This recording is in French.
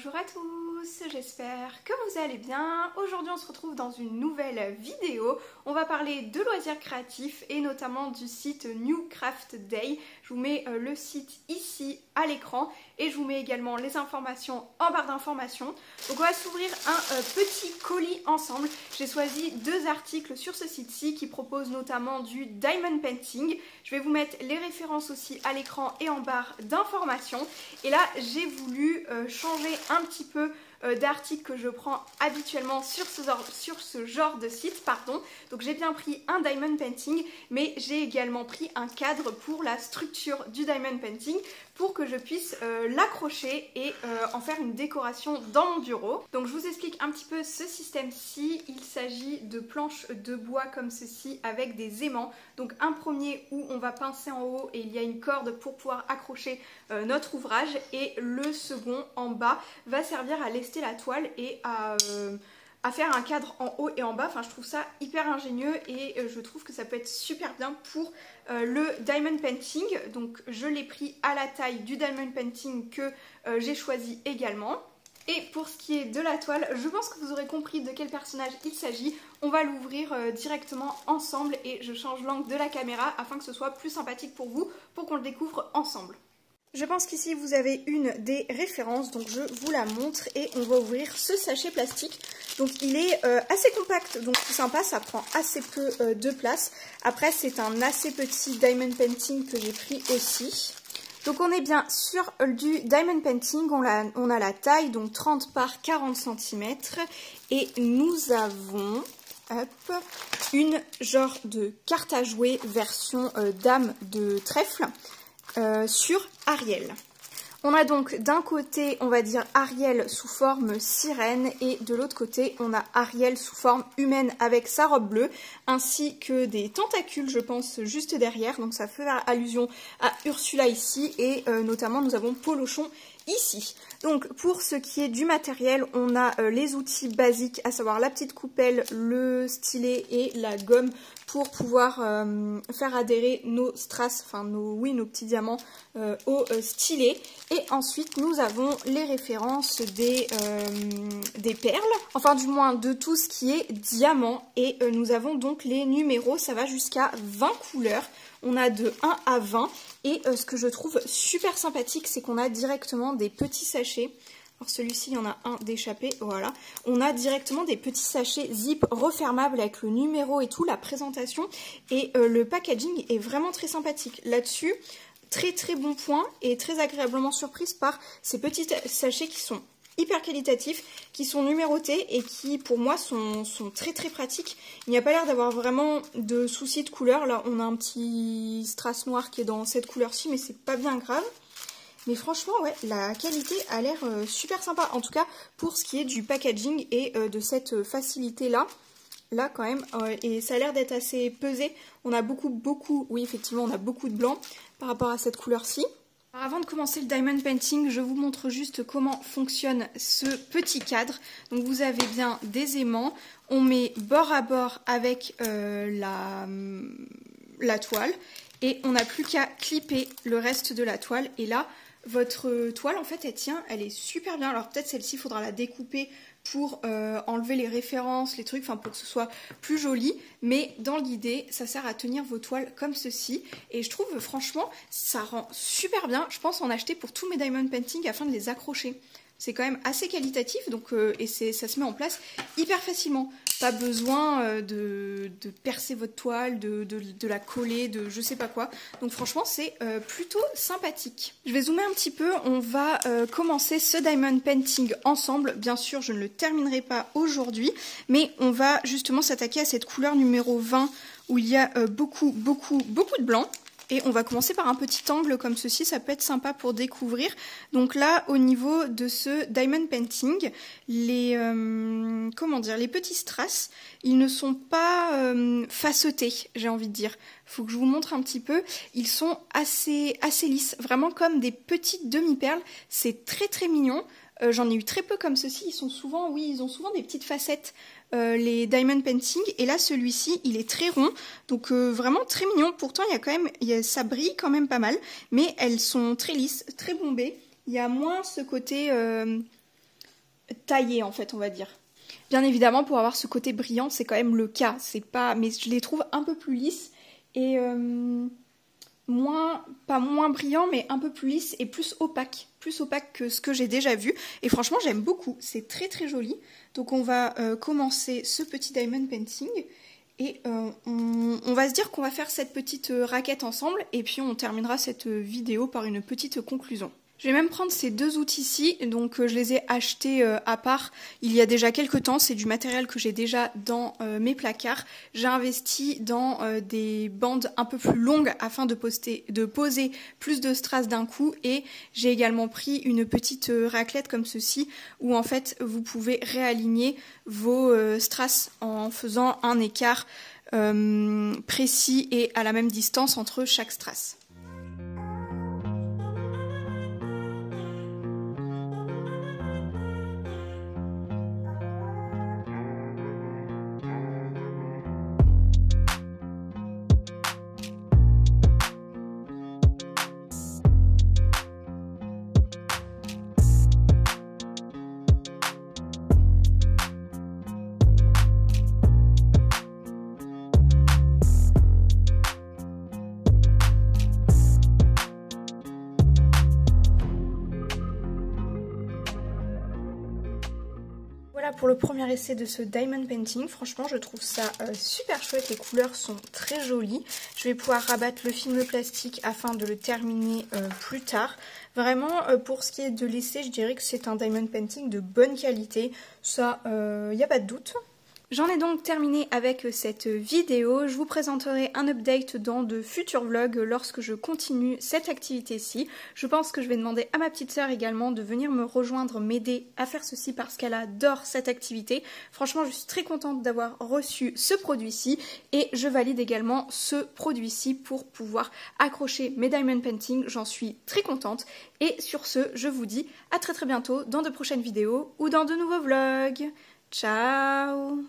Bonjour à tous, j'espère que vous allez bien. Aujourd'hui on se retrouve dans une nouvelle vidéo. On va parler de loisirs créatifs et notamment du site New Craft Day. Je vous mets le site ici à l'écran et je vous mets également les informations en barre d'informations. Donc on va s'ouvrir un petit colis ensemble. J'ai choisi deux articles sur ce site-ci qui proposent notamment du diamond painting. Je vais vous mettre les références aussi à l'écran et en barre d'informations. Et là j'ai voulu changer un petit peu d'articles que je prends habituellement sur ce genre de site. Donc j'ai bien pris un diamond painting, mais j'ai également pris un cadre pour la structure du diamond painting pour que je puisse l'accrocher et en faire une décoration dans mon bureau. Donc je vous explique un petit peu ce système-ci. Il s'agit de planches de bois comme ceci avec des aimants. Donc un premier où on va pincer en haut et il y a une corde pour pouvoir accrocher notre ouvrage, et le second en bas va servir à lester la toile et à faire un cadre en haut et en bas. Enfin, je trouve ça hyper ingénieux et je trouve que ça peut être super bien pour le diamond painting. Donc je l'ai pris à la taille du diamond painting que j'ai choisi également. Et pour ce qui est de la toile, je pense que vous aurez compris de quel personnage il s'agit. On va l'ouvrir directement ensemble et je change l'angle de la caméra afin que ce soit plus sympathique pour vous, pour qu'on le découvre ensemble. Je pense qu'ici vous avez une des références, donc je vous la montre et on va ouvrir ce sachet plastique. Donc il est assez compact, donc c'est sympa, ça prend assez peu de place. Après c'est un assez petit diamond painting que j'ai pris aussi. Donc on est bien sur du diamond painting, on a la taille, donc 30 par 40 cm. Et nous avons une genre de carte à jouer version dame de trèfle. Sur Ariel. On a donc d'un côté, on va dire Ariel sous forme sirène et de l'autre côté, on a Ariel sous forme humaine avec sa robe bleue ainsi que des tentacules, je pense, juste derrière. Donc ça fait allusion à Ursula ici et notamment nous avons Polochon ici. Donc pour ce qui est du matériel, on a les outils basiques, à savoir la petite coupelle, le stylet et la gomme pour pouvoir faire adhérer nos strass, enfin nos petits diamants au stylet. Et ensuite nous avons les références des perles, enfin du moins de tout ce qui est diamant. Et nous avons donc les numéros, ça va jusqu'à 20 couleurs. On a de 1 à 20 et ce que je trouve super sympathique, c'est qu'on a directement des petits sachets. Alors celui-ci, il y en a un d'échappé, voilà. On a directement des petits sachets zip refermables avec le numéro et tout, la présentation. Et le packaging est vraiment très sympathique. Là-dessus, très très bon point et très agréablement surprise par ces petits sachets qui sont hyper qualitatifs, qui sont numérotés et qui pour moi sont très très pratiques. Il n'y a pas l'air d'avoir vraiment de soucis de couleur. Là on a un petit strass noir qui est dans cette couleur-ci, mais c'est pas bien grave. Mais franchement ouais, la qualité a l'air super sympa, en tout cas pour ce qui est du packaging et de cette facilité là quand même, et ça a l'air d'être assez pesé. On a beaucoup, oui effectivement on a beaucoup de blanc par rapport à cette couleur-ci. Avant de commencer le diamond painting, je vous montre juste comment fonctionne ce petit cadre. Donc vous avez bien des aimants, on met bord à bord avec la toile et on n'a plus qu'à clipper le reste de la toile. Et là, votre toile en fait elle tient, elle est super bien. Alors peut-être celle-ci, il faudra la découper pour enlever les références, les trucs, enfin pour que ce soit plus joli. Mais dans l'idée, ça sert à tenir vos toiles comme ceci. Et je trouve franchement, ça rend super bien. Je pense en acheter pour tous mes diamond painting afin de les accrocher. C'est quand même assez qualitatif, donc, et ça se met en place hyper facilement. Pas besoin de percer votre toile, de la coller, de je sais pas quoi. Donc franchement, c'est plutôt sympathique. Je vais zoomer un petit peu. On va commencer ce diamond painting ensemble. Bien sûr, je ne le terminerai pas aujourd'hui, mais on va justement s'attaquer à cette couleur numéro 20 où il y a beaucoup de blanc. Et on va commencer par un petit angle comme ceci, ça peut être sympa pour découvrir. Donc là, au niveau de ce diamond painting, les petits strass, ils ne sont pas facetés, j'ai envie de dire. Faut que je vous montre un petit peu. Ils sont assez lisses, vraiment comme des petites demi-perles. C'est très très mignon. J'en ai eu très peu comme ceci. Ils ont souvent des petites facettes. Les diamond painting, et là celui-ci il est très rond, donc vraiment très mignon. Pourtant ça brille quand même pas mal, mais elles sont très lisses, très bombées. Il y a moins ce côté taillées en fait, on va dire. Bien évidemment, pour avoir ce côté brillant, c'est quand même le cas. C'est pas, mais je les trouve un peu plus lisses et pas moins brillant, mais un peu plus lisse et plus opaque que ce que j'ai déjà vu. Et franchement, j'aime beaucoup. C'est très très joli. Donc on va commencer ce petit diamond painting et on va se dire qu'on va faire cette petite raquette ensemble et puis on terminera cette vidéo par une petite conclusion. Je vais même prendre ces deux outils-ci, donc je les ai achetés à part il y a déjà quelques temps, c'est du matériel que j'ai déjà dans mes placards. J'ai investi dans des bandes un peu plus longues afin de poser plus de strass d'un coup et j'ai également pris une petite raclette comme ceci où en fait vous pouvez réaligner vos strass en faisant un écart précis et à la même distance entre chaque strass. Voilà pour le premier essai de ce diamond painting. Franchement, je trouve ça super chouette. Les couleurs sont très jolies. Je vais pouvoir rabattre le film plastique afin de le terminer plus tard. Vraiment, pour ce qui est de l'essai, je dirais que c'est un diamond painting de bonne qualité. Ça, y a pas de doute. J'en ai donc terminé avec cette vidéo. Je vous présenterai un update dans de futurs vlogs lorsque je continue cette activité-ci. Je pense que je vais demander à ma petite sœur également de venir me rejoindre, m'aider à faire ceci parce qu'elle adore cette activité. Franchement, je suis très contente d'avoir reçu ce produit-ci et je valide également ce produit-ci pour pouvoir accrocher mes diamond paintings. J'en suis très contente. Et sur ce, je vous dis à très bientôt dans de prochaines vidéos ou dans de nouveaux vlogs. Ciao!